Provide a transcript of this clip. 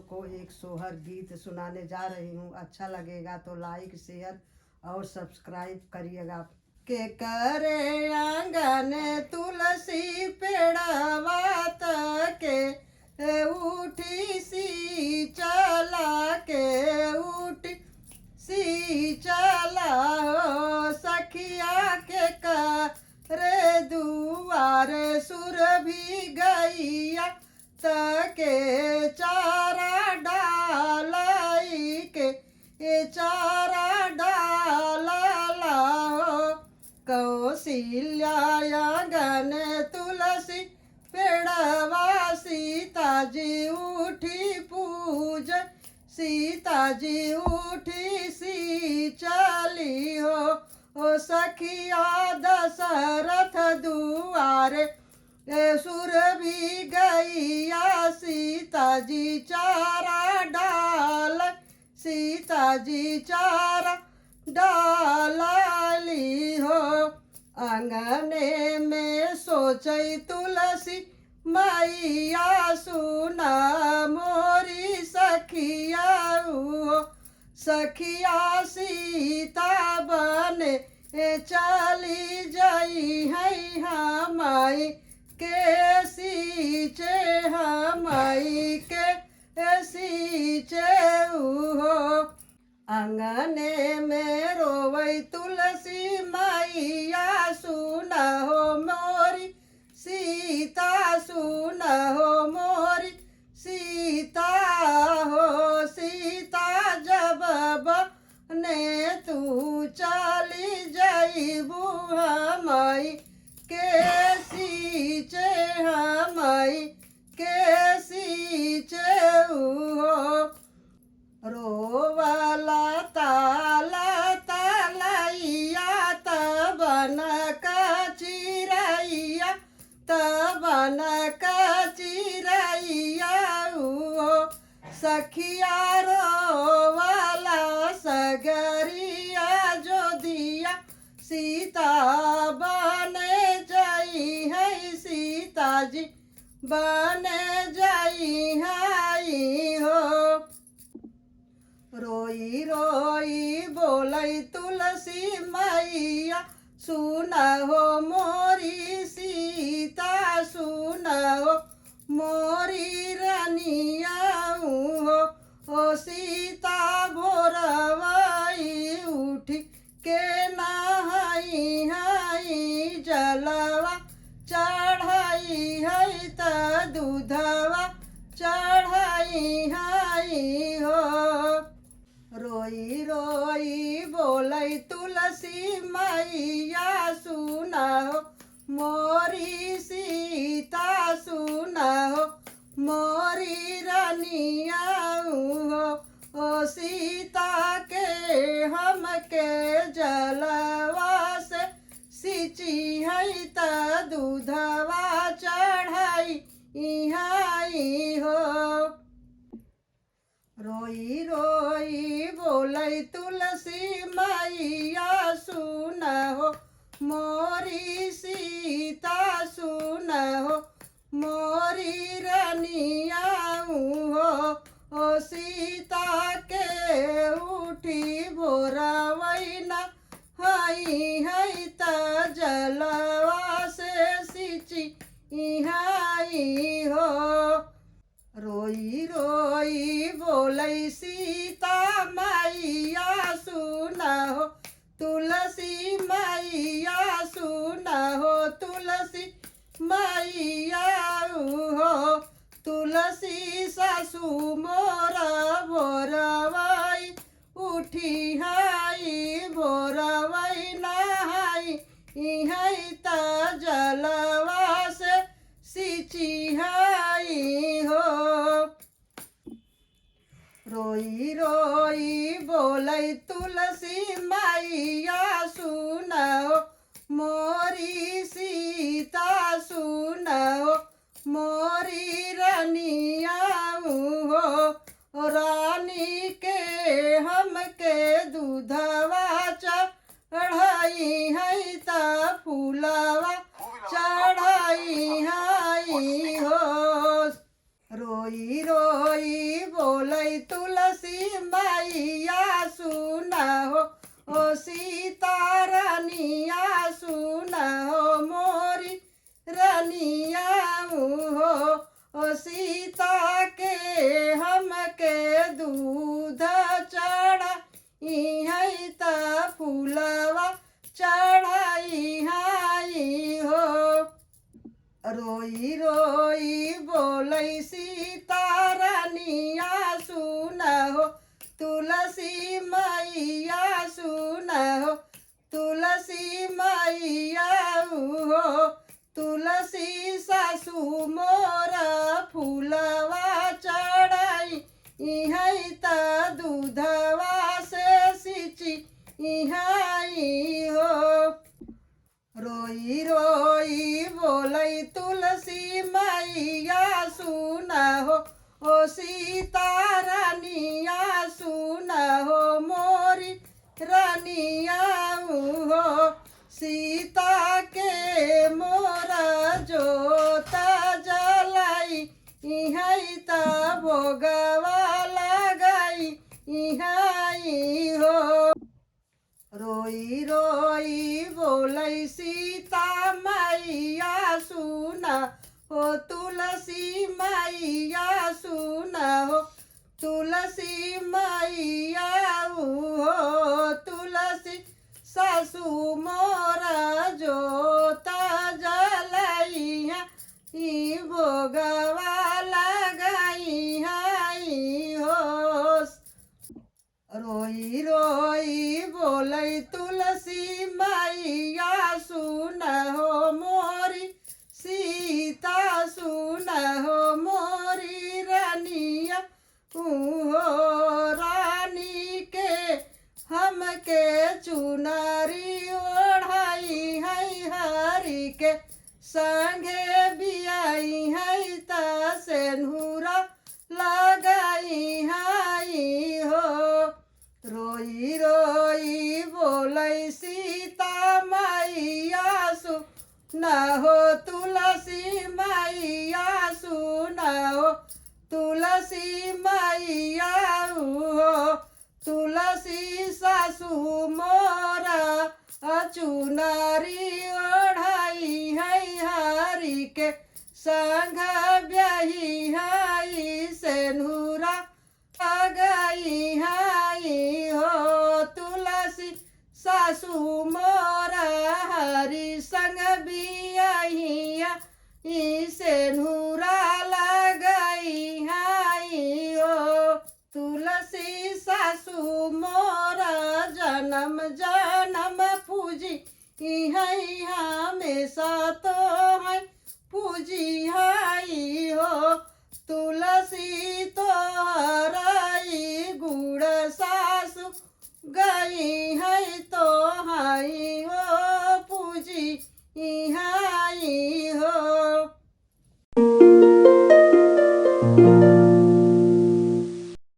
को एक सोहर गीत सुनाने जा रही हूँ। अच्छा लगेगा तो लाइक शेयर और सब्सक्राइब करिएगा। के करे आंगन तुलसी पेड़वा के उठी सी चला के उठी सी चला हो सखिया के करे दुआरे सुर भी गैया तके चारा डालाई के चारा डाला लाओ कौशल्या आंगन तुलसी पेड़वा सीता जी उठी पूज सीता जी उठी सी चली हो ओ सखिया दशरथ दुआरे सुर भी गैया सीता जी चारा डाल सीता जी चारा डाली हो। आंगने में सोचई तुलसी मैया सुना मोरी सखिया हो सखिया सीता बने चली जाई है हमाई के सींचे हमाई के सींचे हो। आंगने में रोवई तुलसी मैया सुना हो मोरी सीता सुना हो मोरी सीता हो सीता जब बने तू चली जाइबू हमाई के सींचे हमाई के सींचे हो। रोवाला ताला तालैया तबन का चिरैया तबन का चिरैया हो सखिया रोवाला सगरिया जो दिया सीता बने जाई है सीता जी बने जाई है हो। रोई रोई बोलई तुलसी मैया सुना हो मोरी सीता सुना हो मोरी रानिया हो ओ सीता भोरवाई उठी के नहाई हाई जलवा चढ़ाई है त दूधवा चढ़ाई हाई हो। रोई रोई बोलई तुलसी मैया सुना हो मोरी सीता सुना हो मोरी रानिया हो ओ सीता के हम के जलवा से सींची है त दूधवा चढ़ाई हाई हो। रोई रोई बोलई तुलसी मैया सुना हो मोरी सीता सुना हो मोरी रानिया हो ओ सीता के उठी भोरवैना हाई है त जलवा से सींची हाई हो। रोई रोई बोलई सीता मैया सुना हो तुलसी मैया सुना हो तुलसी मैया हो तुलसी सासू मोरा भोरवाई उठी हाई भोरवाई नहाई हाई त जलवा से सींची हाई हो। रोई रोई बोलई तुलसी मैया सुना हो मोरी सीता सुना हो मोरी रानिया हो रानी के हम के दूधवा चढ़ाई है त फूलवा चढ़ाई हाई हो। रोई रोई बोल रोई रोई बोलै सीता रानिया सुन हो तुलसी मैया सुन हो तुलसी मैया हो तुलसी सासू मोर फूलवा चढ़ाई इहै त दूधवा से सिंची इहाई हो रोई रोई बोलै तुलसी मैया सुन हो ओ सीता रानिया सुन हो मोरी रानिया हो सीता के मोर जोत जलाई इहै त भोगवा लगाई इहाई हो रोई रोई बोलै सीता मैया सुन हो तुलसी मैया सुन हो तुलसी मैया हो तुलसी सासू मोर जोत जलाई ई भोगवा लगाई हाई हो रोई रोई बोलै तुलसी मैया सुन हो मोरी सीता सुन हो मोरी रानिया हो रानी के हमके चुनरी ओढ़ाई है हरि के संगे बियाई है त सेनुरा लगाई हाई हो रोई रोई बोलै सीता मैया सुन हो तुलसी मैया सुन हो तुलसी मैया हो तुलसी सासू मोर चुनरी ओढ़ाई है हरि के संग ब्याही हाई सेनुरा गई हाई हो तुलसी सासू मोर हरि संग बियाहिया सेनुरा लगाई हाई हो तुलसी सासू मोर जन्म जन्म पूजी है हमेशा तो है पूजी है